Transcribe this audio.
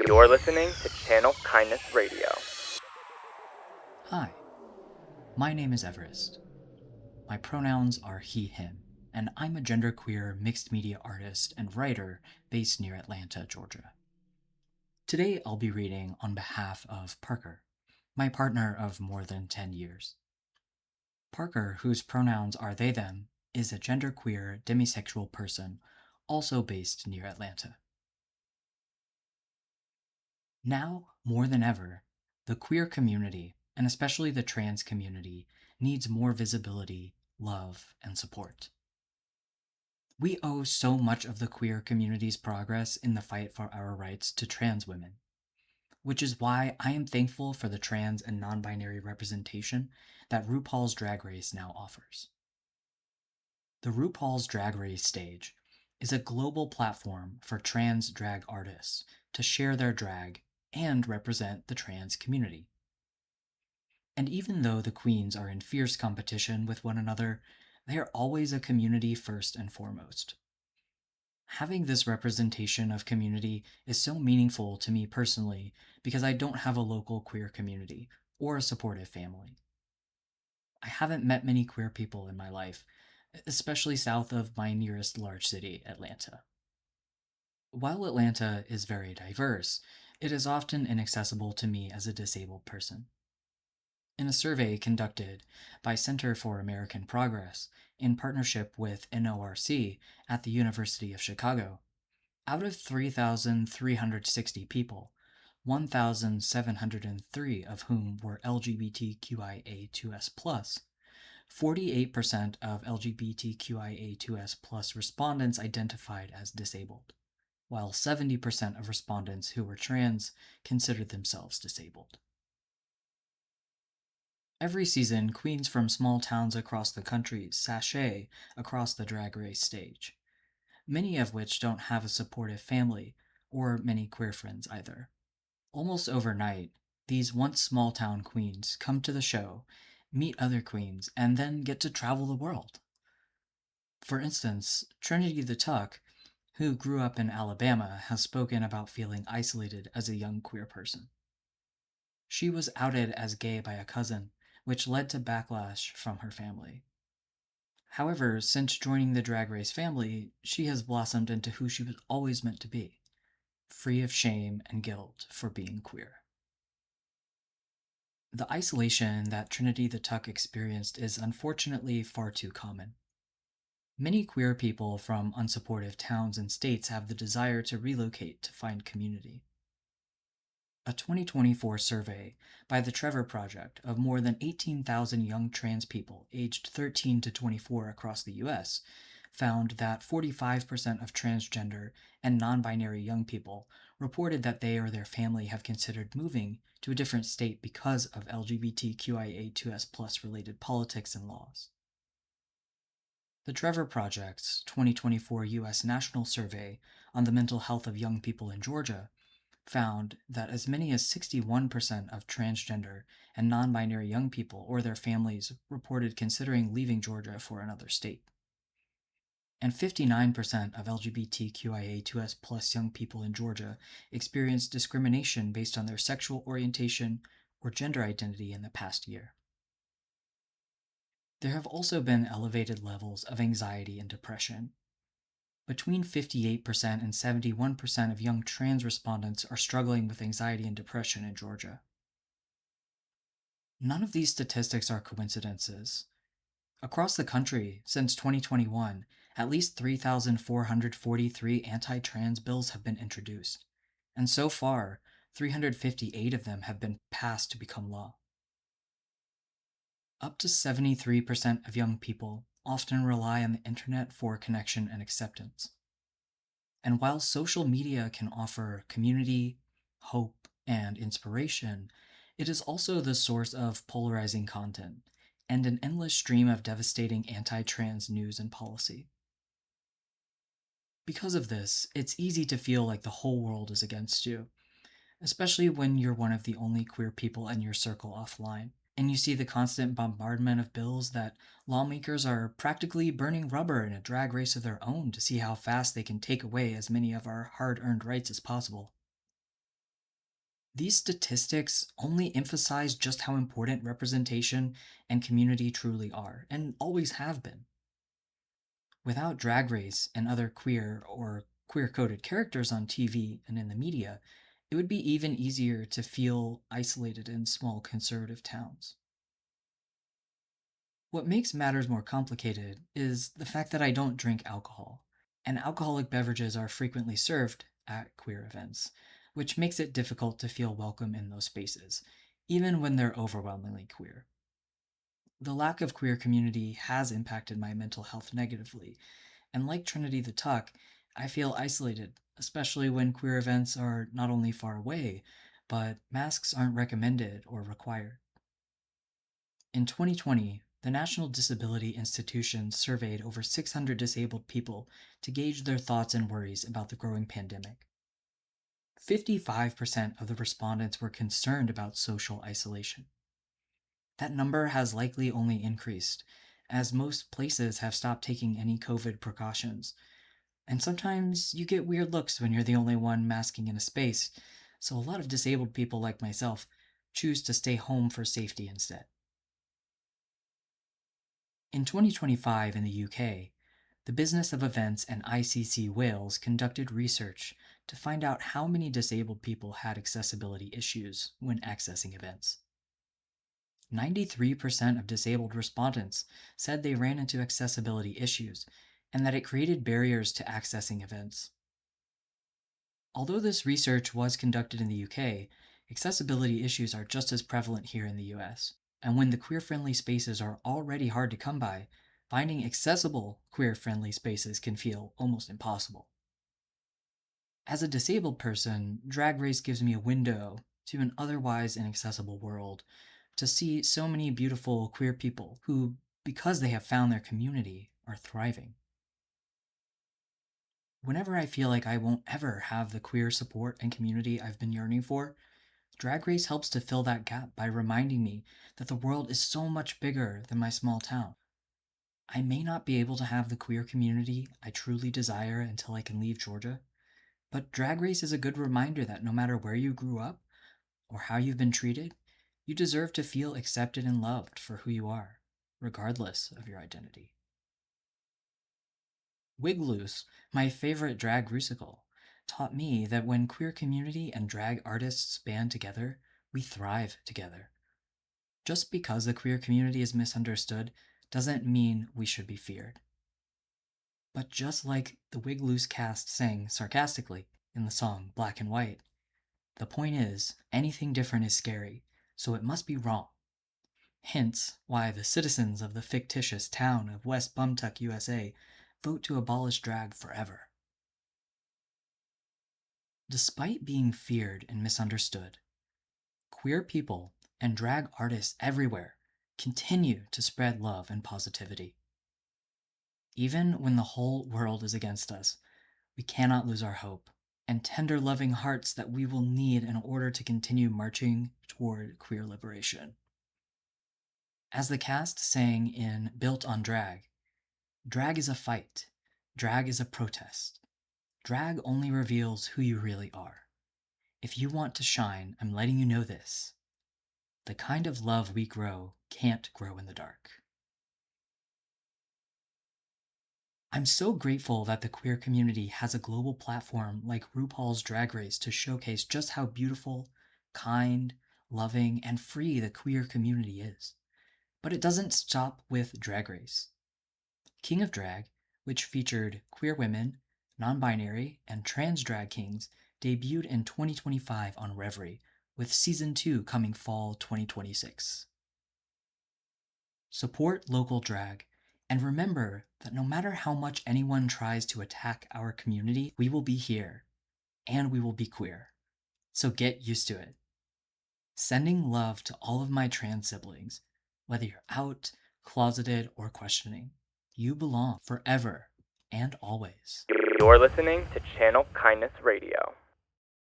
You're listening to Channel Kindness Radio. Hi, my name is Everest. My pronouns are he, him, and I'm a genderqueer mixed media artist and writer based near Atlanta, Georgia. Today I'll be reading on behalf of Parker, my partner of more than 10 years. Parker, whose pronouns are they, them, is a genderqueer demisexual person also based near Atlanta. Now, more than ever, the queer community, and especially the trans community, needs more visibility, love, and support. We owe so much of the queer community's progress in the fight for our rights to trans women, which is why I am thankful for the trans and non binary representation that RuPaul's Drag Race now offers. The RuPaul's Drag Race stage is a global platform for trans drag artists to share their drag and represent the trans community. And even though the queens are in fierce competition with one another, they are always a community first and foremost. Having this representation of community is so meaningful to me personally because I don't have a local queer community or a supportive family. I haven't met many queer people in my life, especially south of my nearest large city, Atlanta. While Atlanta is very diverse, it is often inaccessible to me as a disabled person. In a survey conducted by Center for American Progress in partnership with NORC at the University of Chicago, out of 3,360 people, 1,703 of whom were LGBTQIA2S+, 48% of LGBTQIA2S+ respondents identified as disabled, while 70% of respondents who were trans considered themselves disabled. Every season, queens from small towns across the country sashay across the drag race stage, many of which don't have a supportive family or many queer friends either. Almost overnight, these once small town queens come to the show, meet other queens, and then get to travel the world. For instance, Trinity the Tuck, who grew up in Alabama, has spoken about feeling isolated as a young queer person. She was outed as gay by a cousin, which led to backlash from her family. However, since joining the Drag Race family, she has blossomed into who she was always meant to be, free of shame and guilt for being queer. The isolation that Trinity the Tuck experienced is unfortunately far too common. Many queer people from unsupportive towns and states have the desire to relocate to find community. A 2024 survey by the Trevor Project of more than 18,000 young trans people aged 13 to 24 across the US found that 45% of transgender and non binary young people reported that they or their family have considered moving to a different state because of LGBTQIA2S+ related politics and laws. The Trevor Project's 2024 US National Survey on the Mental Health of Young People in Georgia found that as many as 61% of transgender and non binary young people or their families reported considering leaving Georgia for another state. And 59% of LGBTQIA2S+ young people in Georgia experienced discrimination based on their sexual orientation or gender identity in the past year. There have also been elevated levels of anxiety and depression. Between 58% and 71% of young trans respondents are struggling with anxiety and depression in Georgia. None of these statistics are coincidences. Across the country, since 2021, at least 3,443 anti trans bills have been introduced, and so far, 358 of them have been passed to become law. Up to 73% of young people often rely on the internet for connection and acceptance. And while social media can offer community, hope, and inspiration, it is also the source of polarizing content and an endless stream of devastating anti trans news and policy. Because of this, it's easy to feel like the whole world is against you, especially when you're one of the only queer people in your circle offline, and you see the constant bombardment of bills that lawmakers are practically burning rubber in a drag race of their own to see how fast they can take away as many of our hard earned rights as possible. These statistics only emphasize just how important representation and community truly are, and always have been. Without Drag Race and other queer or queer coded characters on TV and in the media, it would be even easier to feel isolated in small conservative towns. What makes matters more complicated is the fact that I don't drink alcohol, and alcoholic beverages are frequently served at queer events, which makes it difficult to feel welcome in those spaces, even when they're overwhelmingly queer. The lack of queer community has impacted my mental health negatively, and like Trinity the Tuck, I feel isolated, especially when queer events are not only far away, but masks aren't recommended or required. In 2020, the National Disability Institution surveyed over 600 disabled people to gauge their thoughts and worries about the growing pandemic. 55% of the respondents were concerned about social isolation. That number has likely only increased, as most places have stopped taking any COVID precautions. And sometimes you get weird looks when you're the only one masking in a space, so a lot of disabled people like myself choose to stay home for safety instead. In 2025 in the UK, the Business of Events and ICC Wales conducted research to find out how many disabled people had accessibility issues when accessing events. 93% of disabled respondents said they ran into accessibility issues and that it created barriers to accessing events. Although this research was conducted in the UK, accessibility issues are just as prevalent here in the US. And when the queer-friendly spaces are already hard to come by, finding accessible queer-friendly spaces can feel almost impossible. As a disabled person, Drag Race gives me a window to an otherwise inaccessible world to see so many beautiful queer people who, because they have found their community, are thriving. Whenever I feel like I won't ever have the queer support and community I've been yearning for, Drag Race helps to fill that gap by reminding me that the world is so much bigger than my small town. I may not be able to have the queer community I truly desire until I can leave Georgia, but Drag Race is a good reminder that no matter where you grew up or how you've been treated, you deserve to feel accepted and loved for who you are, regardless of your identity. Wig Loose, my favorite drag musical, taught me that when queer community and drag artists band together, we thrive together. Just because the queer community is misunderstood doesn't mean we should be feared. But just like the Wig Loose cast sang sarcastically in the song Black and White, the point is, anything different is scary, so it must be wrong. Hence why the citizens of the fictitious town of West Bumtuck, USA, vote to abolish drag forever. Despite being feared and misunderstood, queer people and drag artists everywhere continue to spread love and positivity. Even when the whole world is against us, we cannot lose our hope and tender, loving hearts that we will need in order to continue marching toward queer liberation. As the cast sang in Built on Drag, drag is a fight, drag is a protest. Drag only reveals who you really are. If you want to shine, I'm letting you know this. The kind of love we grow can't grow in the dark. I'm so grateful that the queer community has a global platform like RuPaul's Drag Race to showcase just how beautiful, kind, loving, and free the queer community is. But it doesn't stop with Drag Race. King of Drag, which featured queer women, non-binary, and trans drag kings, debuted in 2025 on Reverie, with Season 2 coming fall 2026. Support local drag, and remember that no matter how much anyone tries to attack our community, we will be here, and we will be queer. So get used to it. Sending love to all of my trans siblings, whether you're out, closeted, or questioning. You belong forever and always. You're listening to Channel Kindness Radio.